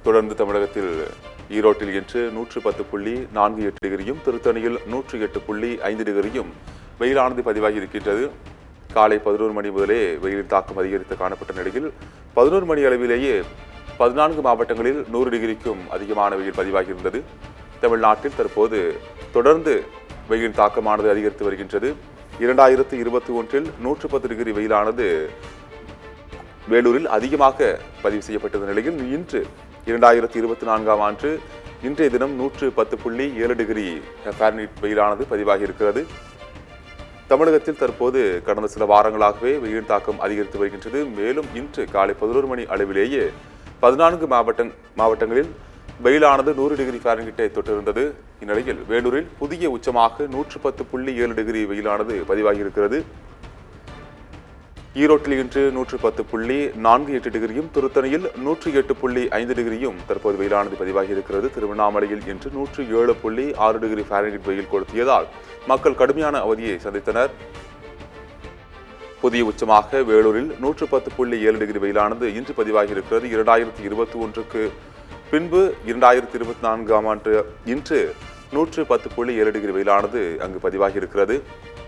தொடர்ந்து தமிழகத்தில் ஈரோட்டில் இன்று 110.48 டிகிரியும், திருத்தணியில் 108.5 டிகிரியும் வெயிலானது பதிவாகி இருக்கின்றது. காலை 11 மணி முதலே வெயிலின் தாக்கம் அதிகரித்து காணப்பட்ட நிலையில் 11 மணி அளவிலேயே 14 மாவட்டங்களில் 100 டிகிரிக்கும் அதிகமான வெயில் பதிவாகியிருந்தது. தமிழ்நாட்டில் தற்போது தொடர்ந்து வெயிலின் தாக்கமானது அதிகரித்து வருகின்றது. 2021 110 டிகிரி வெயிலானது வேலூரில் அதிகமாக பதிவு செய்யப்பட்ட நிலையில் இன்று 2024ஆம் ஆண்டு இன்றைய தினம் 110.7 டிகிரி ஃபாரன்ஹீட் வெயிலானது பதிவாகி இருக்கிறது. தமிழகத்தில் தற்போது கடந்த சில வாரங்களாகவே வெயில் தாக்கம் அதிகரித்து வருகின்றது. மேலும் இன்று காலை 11 மணி அளவிலேயே 14 மாவட்டங்களில் வெயிலானது 100 டிகிரி ஃபாரன்ஹீட்டை தொட்டிருந்தது. இந்நிலையில் வேலூரில் புதிய உச்சமாக 110.7 டிகிரி வெயிலானது பதிவாகி இருக்கிறது. ஈரோட்டில் இன்று 110.48 டிகிரியும், திருத்தணியில் 108.5 டிகிரியும் தற்போது வெயிலானது பதிவாகி இருக்கிறது. திருவண்ணாமலையில் இன்று 107.6 டிகிரி ஃபாரன்ஹீட் வெயில் கொளுத்தியதால் மக்கள் கடுமையான அவதியை சந்தித்தனர். புதிய உச்சமாக வேலூரில் 110.7 டிகிரி வெயிலானது இன்று பதிவாகி இருக்கிறது. 2021க்கு பின்பு 2024ஆம் ஆண்டு இன்று 110.7 டிகிரி வெயிலானது அங்கு பதிவாகி இருக்கிறது.